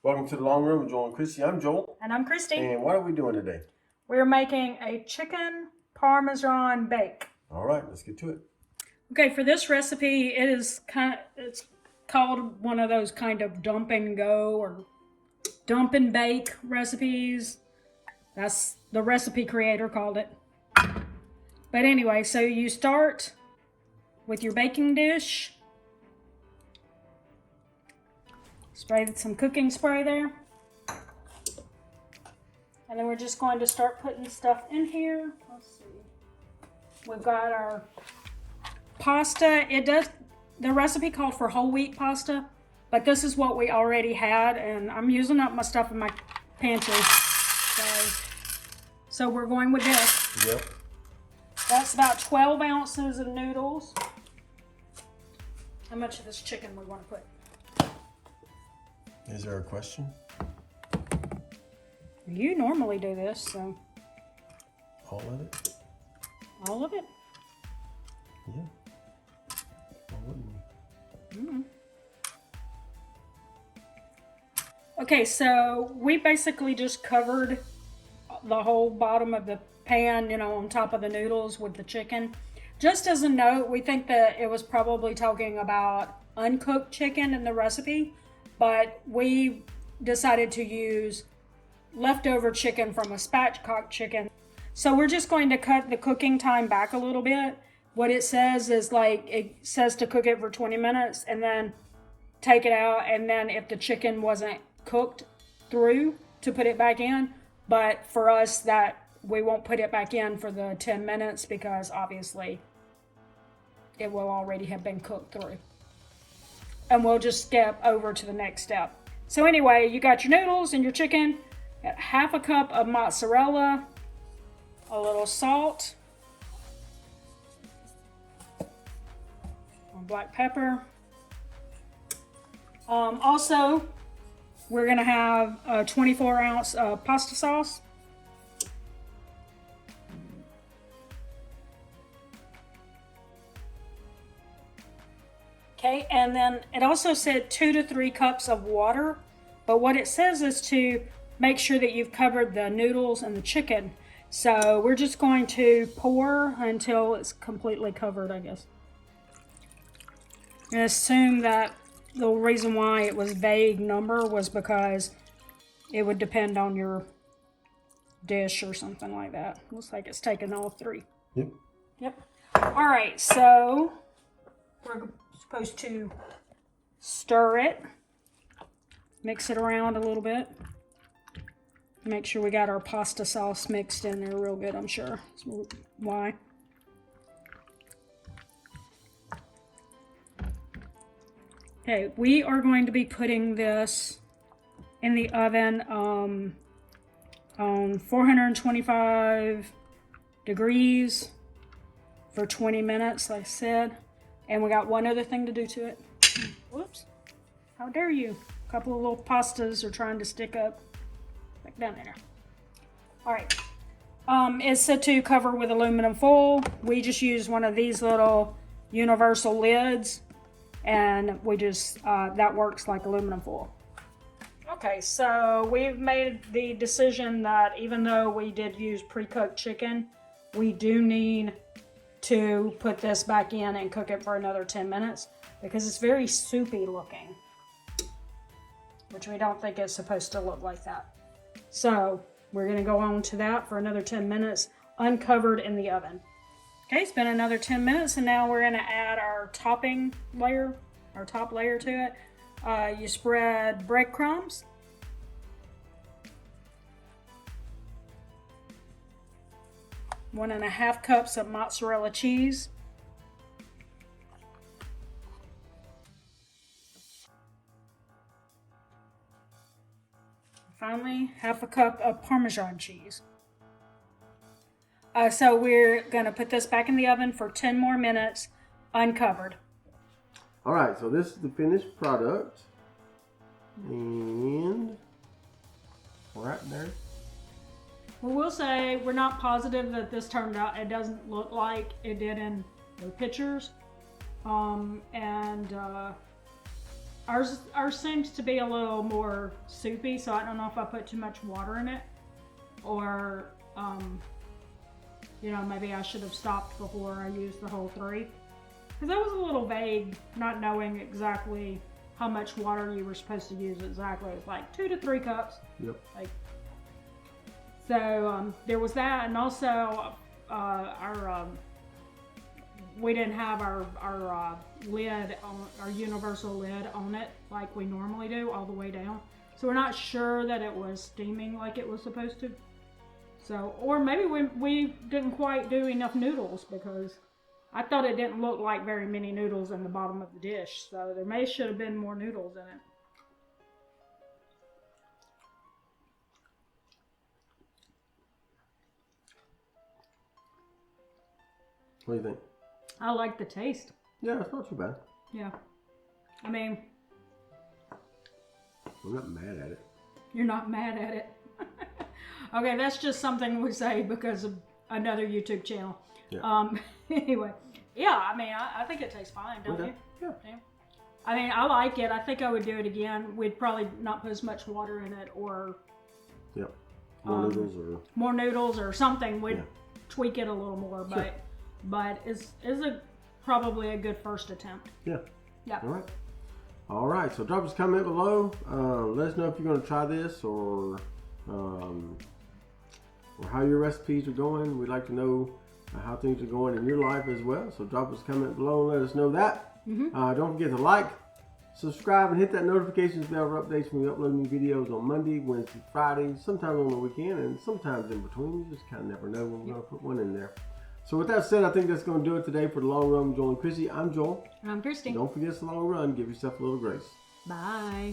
Welcome to the Long Room with Joel and Christy. I'm Joel. And I'm Christy. And what are we doing today? We're making a chicken parmesan bake. All right, let's get to it. Okay, for this recipe, it's called one of those kind of dump and go or dump and bake recipes. That's the recipe creator called it. But anyway, so you start with your baking dish. Spray some cooking spray there. And then we're just going to start putting stuff in here. Let's see. We've got our pasta. The recipe called for whole wheat pasta, but this is what we already had, and I'm using up my stuff in my pantry. So we're going with this. Yep. That's about 12 ounces of noodles. How much of this chicken we want to put? Is there a question? You normally do this, so. All of it? All of it? Yeah. Why wouldn't we? Okay, so we basically just covered the whole bottom of the pan, on top of the noodles with the chicken. Just as a note, we think that it was probably talking about uncooked chicken in the recipe, but we decided to use leftover chicken from a spatchcock chicken. So we're just going to cut the cooking time back a little bit. What it says is it says to cook it for 20 minutes and then take it out, and then if the chicken wasn't cooked through, to put it back in. But for us, that we won't put it back in for the 10 minutes because obviously it will already have been cooked through. And we'll just skip over to the next step. So anyway, you got your noodles and your chicken, got half a cup of mozzarella, a little salt, black pepper. Also, we're gonna have a 24-ounce pasta sauce. Okay, and then it also said 2 to 3 cups of water, but what it says is to make sure that you've covered the noodles and the chicken. So we're just going to pour until it's completely covered, I guess. And assume that the reason why it was vague number was because it would depend on your dish or something like that. Looks like it's taken all 3. Yep. All right, so we're supposed to stir it, mix it around a little bit. Make sure we got our pasta sauce mixed in there real good, I'm sure. That's why. Okay, we are going to be putting this in the oven on 425 degrees for 20 minutes, like I said. And we got one other thing to do to it. Whoops. How dare you? A couple of little pastas are trying to stick up. Back down there. Alright. It's set to cover with aluminum foil. We just use one of these little universal lids. And we just, that works like aluminum foil. Okay, so we've made the decision that even though we did use pre-cooked chicken, we do need to put this back in and cook it for another 10 minutes because it's very soupy looking, which we don't think it's supposed to look like that. So we're going to go on to that for another 10 minutes uncovered in the oven. Okay, it's been another 10 minutes and now we're going to add our topping layer, our top layer to it. You spread breadcrumbs. One and a half cups of mozzarella cheese. Finally, half a cup of Parmesan cheese. So we're going to put this back in the oven for 10 more minutes, uncovered. All right, so this is the finished product. And right there. We will say we're not positive that this turned out. It doesn't look like it did in the pictures. I Ours seems to be a little more soupy, so I don't know if I put too much water in it, or you know, maybe I should have stopped before I used the whole 3. Because I was a little vague, not knowing exactly how much water you were supposed to use exactly. It's like 2 to 3 cups. Yep. Like, so there was that, and also we didn't have our lid on our universal lid on it like we normally do all the way down. So we're not sure that it was steaming like it was supposed to. So, or maybe we didn't quite do enough noodles, because I thought it didn't look like very many noodles in the bottom of the dish. So there should have been more noodles in it. What do you think? I like the taste. Yeah, it's not too bad. Yeah. I mean, I'm not mad at it. you're not mad at it. Okay, that's just something we say because of another YouTube channel. Yeah. Anyway, yeah, I mean, I think it tastes fine, don't you? Yeah. I mean, I like it. I think I would do it again. We'd probably not put as much water in it, or Yep. More noodles or something. We'd Yeah. tweak it a little more, Sure. but it's probably a good first attempt. Yeah. Yeah. All right. So drop us a comment below. Let us know if you're going to try this, or how your recipes are going. We'd like to know how things are going in your life as well. So drop us a comment below and let us know that. Don't forget to like, subscribe, and hit that notifications bell for updates when we upload new videos on Monday, Wednesday, Friday, sometimes on the weekend, and sometimes in between. You just kind of never know when we're going to put one in there. So with that said, I think that's going to do it today for the Long Run with Joel and Chrissy. I'm Joel. I'm Christy. Don't forget it's the long run. Give yourself a little grace. Bye.